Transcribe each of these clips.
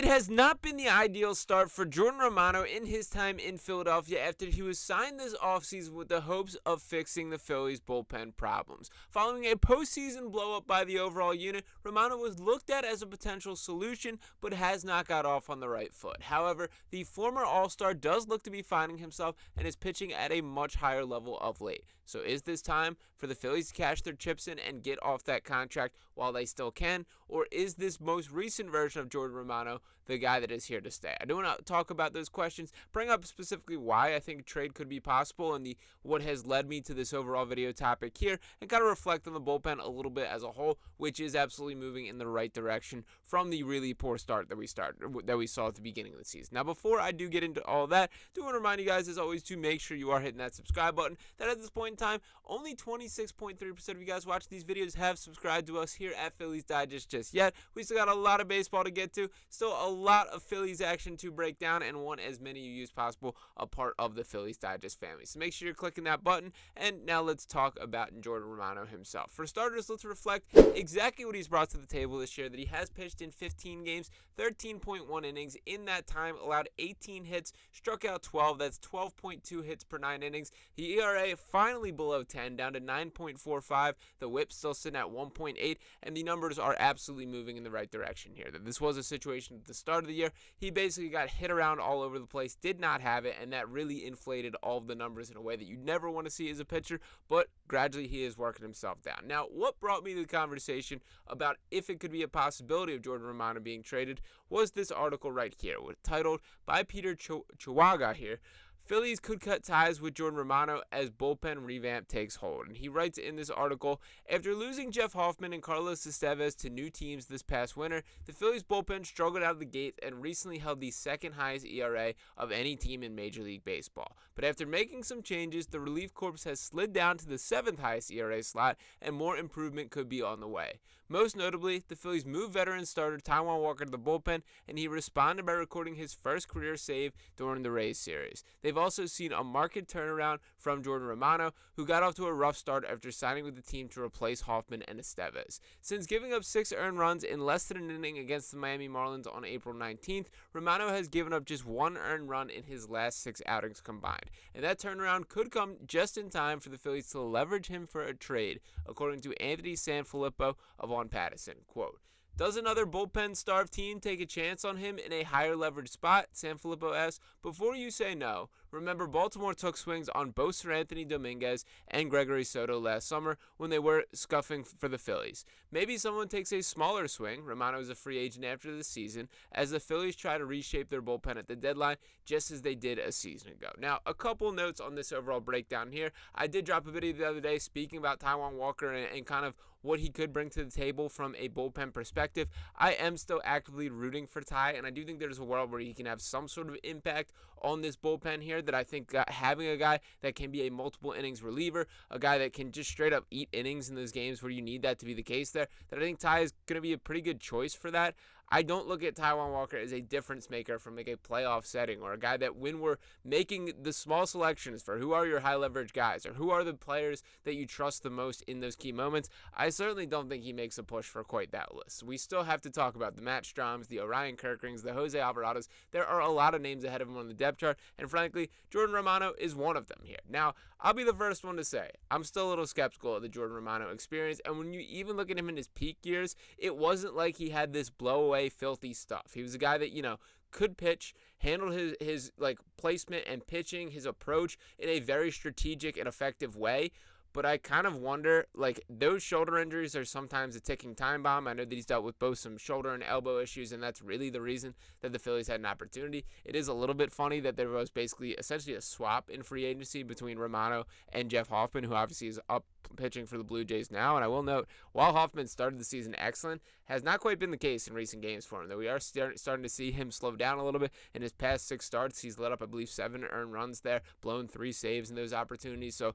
It has not been the ideal start for Jordan Romano in his time in Philadelphia after he was signed this offseason with the hopes of fixing the Phillies' bullpen problems. Following a postseason blow-up by the overall unit, Romano was looked at as a potential solution, but has not got off on the right foot. However, the former All-Star does look to be finding himself and is pitching at a much higher level of late. So is this time for the Phillies to cash their chips in and get off that contract while they still can? Or is this most recent version of Jordan Romano the guy that is here to stay? I do want to talk about those questions, bring up specifically why I think a trade could be possible and what has led me to this overall video topic here, and kind of reflect on the bullpen a little bit as a whole, which is absolutely moving in the right direction from the really poor start that we saw at the beginning of the season. Now, before I do get into all that, I do want to remind you guys, as always, to make sure you are hitting that subscribe button. That at this point in time, only 26.3% of you guys watching these videos have subscribed to us here at Phillies Digest just yet. We still got a lot of baseball to get to, still a lot of Phillies action to break down, and want as many of you as possible a part of the Phillies Digest family. So make sure you're clicking that button, and now let's talk about Jordan Romano himself. For starters, let's reflect exactly what he's brought to the table this year, that he has pitched in 15 games, 13.1 innings. In that time, allowed 18 hits, struck out 12. That's 12.2 hits per 9 innings. The ERA finally below 10, down to 9.45. The whip still sitting at 1.8, and the numbers are absolutely moving in the right direction here. That this was a situation at the start of the year. He basically got hit around all over the place, did not have it, and that really inflated all of the numbers in a way that you never want to see as a pitcher, but gradually he is working himself down. Now, what brought me to the conversation about if it could be a possibility of Jordan Romano being traded was this article right here, titled by Peter Chihuahua here, Phillies could cut ties with Jordan Romano as bullpen revamp takes hold. And he writes in this article, after losing Jeff Hoffman and Carlos Estevez to new teams this past winter, the Phillies bullpen struggled out of the gate and recently held the second highest ERA of any team in Major League Baseball. But after making some changes, the relief corps has slid down to the 7th highest ERA slot, and more improvement could be on the way. Most notably, the Phillies moved veteran starter Taijuan Walker to the bullpen, and he responded by recording his first career save during the Rays series. They've also seen a marked turnaround from Jordan Romano, who got off to a rough start after signing with the team to replace Hoffman and Estevez. Since giving up 6 earned runs in less than an inning against the Miami Marlins on April 19th, Romano has given up just 1 earned run in his last 6 outings combined. And that turnaround could come just in time for the Phillies to leverage him for a trade, according to Anthony Sanfilippo of On Pattison. Quote, does another bullpen-starved team take a chance on him in a higher leverage spot? Sanfilippo asks. Before you say no, remember Baltimore took swings on both Sir Anthony Dominguez and Gregory Soto last summer when they were scuffing for the Phillies. Maybe someone takes a smaller swing, Romano is a free agent after the season, as the Phillies try to reshape their bullpen at the deadline, just as they did a season ago. Now, a couple notes on this overall breakdown here. I did drop a video the other day speaking about Taijuan Walker and kind of what he could bring to the table from a bullpen perspective. I am still actively rooting for Ty, and I do think there's a world where he can have some sort of impact on this bullpen here, that I think having a guy that can be a multiple innings reliever, a guy that can just straight up eat innings in those games where you need that to be the case there, that I think Ty is going to be a pretty good choice for that. I don't look at Taijuan Walker as a difference maker from like a playoff setting, or a guy that when we're making the small selections for who are your high leverage guys or who are the players that you trust the most in those key moments, I certainly don't think he makes a push for quite that list. We still have to talk about the Matt Stroms, the Orion Kirkrings, the Jose Alvarados. There are a lot of names ahead of him on the depth chart, and frankly, Jordan Romano is one of them here. Now, I'll be the first one to say, I'm still a little skeptical of the Jordan Romano experience, and when you even look at him in his peak years, it wasn't like he had this blow-away, filthy stuff. He was a guy that, could pitch, handled his placement and pitching, his approach in a very strategic and effective way. But I kind of wonder, those shoulder injuries are sometimes a ticking time bomb. I know that he's dealt with both some shoulder and elbow issues, and that's really the reason that the Phillies had an opportunity. It is a little bit funny that there was essentially a swap in free agency between Romano and Jeff Hoffman, who obviously is up pitching for the Blue Jays now. And I will note, while Hoffman started the season excellent, has not quite been the case in recent games for him, though we are starting to see him slow down a little bit. In his past 6 starts, he's let up, I believe, 7 earned runs there, blown 3 saves in those opportunities. So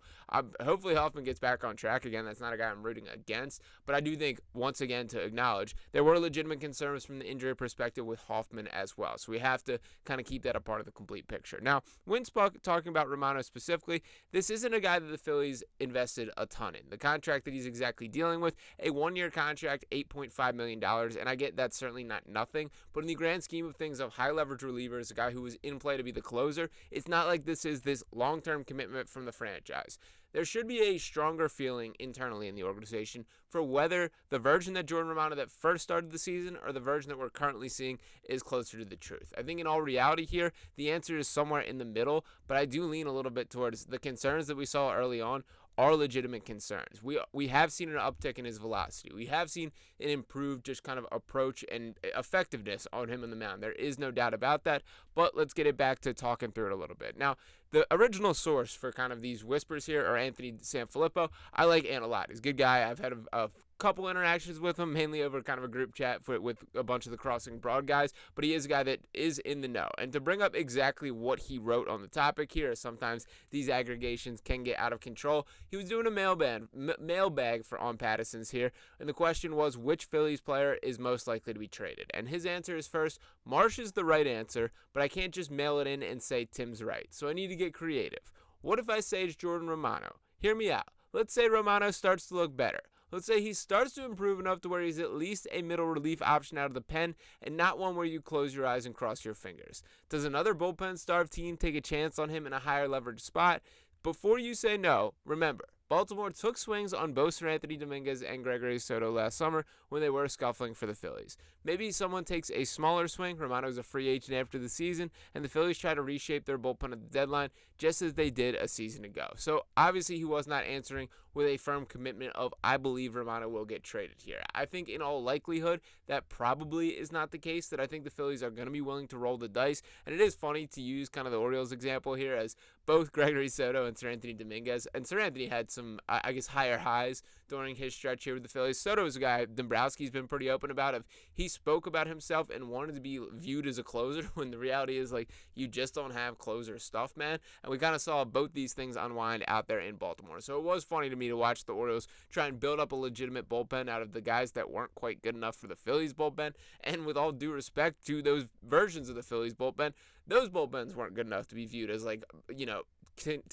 hopefully Hoffman gets back on track again. That's not a guy I'm rooting against, but I do think, once again, to acknowledge there were legitimate concerns from the injury perspective with Hoffman as well. So we have to kind of keep that a part of the complete picture. Now, when talking about Romano specifically, this isn't a guy that the Phillies invested a ton ton in. The contract that he's exactly dealing with, a one-year contract, $8.5 million, and I get that's certainly not nothing, but in the grand scheme of things of high-leverage relievers, a guy who was in play to be the closer, it's not like this is this long-term commitment from the franchise. There should be a stronger feeling internally in the organization for whether the version that Jordan Romano that first started the season or the version that we're currently seeing is closer to the truth. I think in all reality here, the answer is somewhere in the middle, but I do lean a little bit towards the concerns that we saw early on are legitimate concerns. We have seen an uptick in his velocity. We have seen an improved just kind of approach and effectiveness on him on the mound. There is no doubt about that, but let's get it back to talking through it a little bit. Now, the original source for kind of these whispers here are Anthony Sanfilippo. I like Ant a lot. He's a good guy. I've had a couple interactions with him, mainly over kind of a group chat with a bunch of the Crossing Broad guys, but he is a guy that is in the know. And to bring up exactly what he wrote on the topic here, sometimes these aggregations can get out of control. He was doing a mailbag for On Patterson's here, and the question was, which Phillies player is most likely to be traded? And his answer is first, Marsh is the right answer, but I can't just mail it in and say Tim's right, so I need to get creative. What if I say it's Jordan Romano? Hear me out. Let's say Romano starts to look better. Let's say he starts to improve enough to where he's at least a middle relief option out of the pen and not one where you close your eyes and cross your fingers. Does another bullpen-starved team take a chance on him in a higher leverage spot? Before you say no, remember, Baltimore took swings on both Sir Anthony Dominguez and Gregory Soto last summer when they were scuffling for the Phillies. Maybe someone takes a smaller swing. Romano's a free agent after the season, and the Phillies try to reshape their bullpen at the deadline just as they did a season ago. So obviously he was not answering with a firm commitment of, I believe Romano will get traded here. I think in all likelihood that probably is not the case, that I think the Phillies are going to be willing to roll the dice. And it is funny to use kind of the Orioles example here, as both Gregory Soto and Sir Anthony Dominguez, and Sir Anthony had some, I guess, higher highs during his stretch here with the Phillies. Soto is a guy Dombrowski's been pretty open about. If he spoke about himself and wanted to be viewed as a closer, when the reality is, like, you just don't have closer stuff, man. And we kind of saw both these things unwind out there in Baltimore. So it was funny to me to watch the Orioles try and build up a legitimate bullpen out of the guys that weren't quite good enough for the Phillies bullpen. And with all due respect to those versions of the Phillies bullpen, those bullpens weren't good enough to be viewed as, like, you know,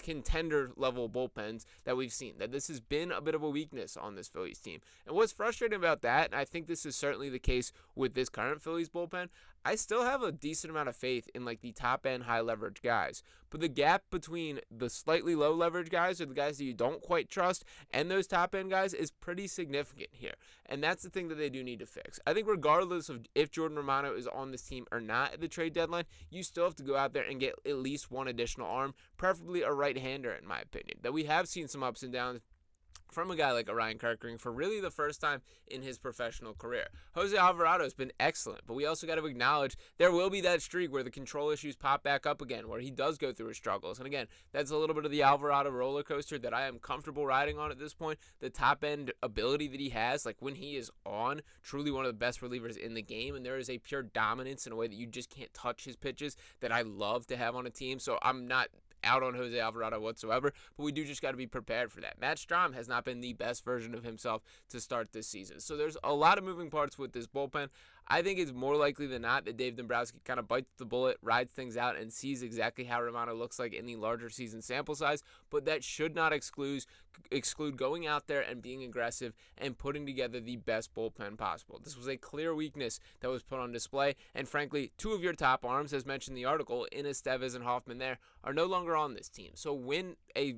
contender level bullpens that we've seen. That this has been a bit of a weakness on this Phillies team. And what's frustrating about that, and I think this is certainly the case with this current Phillies bullpen, I still have a decent amount of faith in, like, the top end high leverage guys. But the gap between the slightly low leverage guys, or the guys that you don't quite trust, and those top end guys is pretty significant here. And that's the thing that they do need to fix. I think regardless of if Jordan Romano is on this team or not at the trade deadline, you still have to go out there and get at least one additional arm, preferably a right-hander in my opinion. That we have seen some ups and downs from a guy like Orion Kirkering for really the first time in his professional career. Jose Alvarado has been excellent, but we also got to acknowledge there will be that streak where the control issues pop back up again, where he does go through his struggles. And again, that's a little bit of the Alvarado roller coaster that I am comfortable riding on at this point. The top end ability that he has, like when he is on, truly one of the best relievers in the game, and there is a pure dominance in a way that you just can't touch his pitches that I love to have on a team. So I'm not out on Jose Alvarado whatsoever, but we do just got to be prepared for that. Matt Strahm has not been the best version of himself to start this season. So there's a lot of moving parts with this bullpen. I think it's more likely than not that Dave Dombrowski kind of bites the bullet, rides things out, and sees exactly how Romano looks like in the larger season sample size, but that should not exclude going out there and being aggressive and putting together the best bullpen possible. This was a clear weakness that was put on display, and frankly, two of your top arms, as mentioned in the article, Estevez and Hoffman there, are no longer on this team. So when a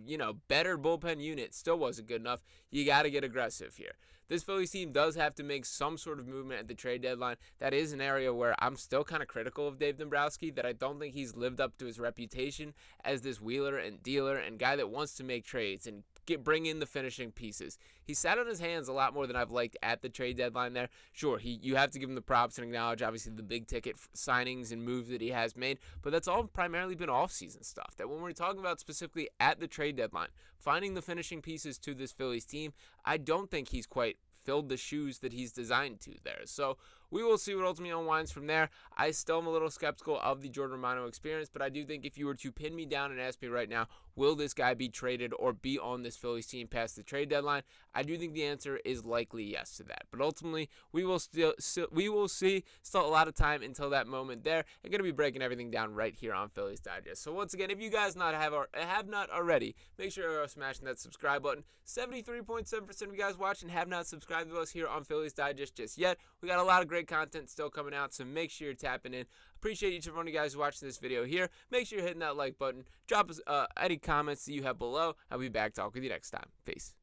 better bullpen unit still wasn't good enough, you got to get aggressive here. This Phillies team does have to make some sort of movement at the trade deadline. That is an area where I'm still kind of critical of Dave Dombrowski, that I don't think he's lived up to his reputation as this wheeler and dealer and guy that wants to make trades and bring in the finishing pieces. He sat on his hands a lot more than I've liked at the trade deadline there. Sure, you have to give him the props and acknowledge, obviously, the big ticket signings and moves that he has made, but that's all primarily been off-season stuff. That when we're talking about specifically at the trade deadline, finding the finishing pieces to this Phillies team, I don't think he's quite filled the shoes that he's designed to there. So we will see what ultimately unwinds from there. I still am a little skeptical of the Jordan Romano experience, but I do think if you were to pin me down and ask me right now, will this guy be traded or be on this Phillies team past the trade deadline? I do think the answer is likely yes to that. But ultimately, we will see. Still a lot of time until that moment there. I'm going to be breaking everything down right here on Phillies Digest. So once again, if you guys have not already, make sure you're smashing that subscribe button. 73.7% of you guys watching have not subscribed to us here on Phillies Digest just yet. We got a lot of great content still coming out, so make sure you're tapping in. Appreciate each and every one of you guys watching this video here. Make sure you're hitting that like button. Drop us any comments that you have below. I'll be back talking with you next time. Peace.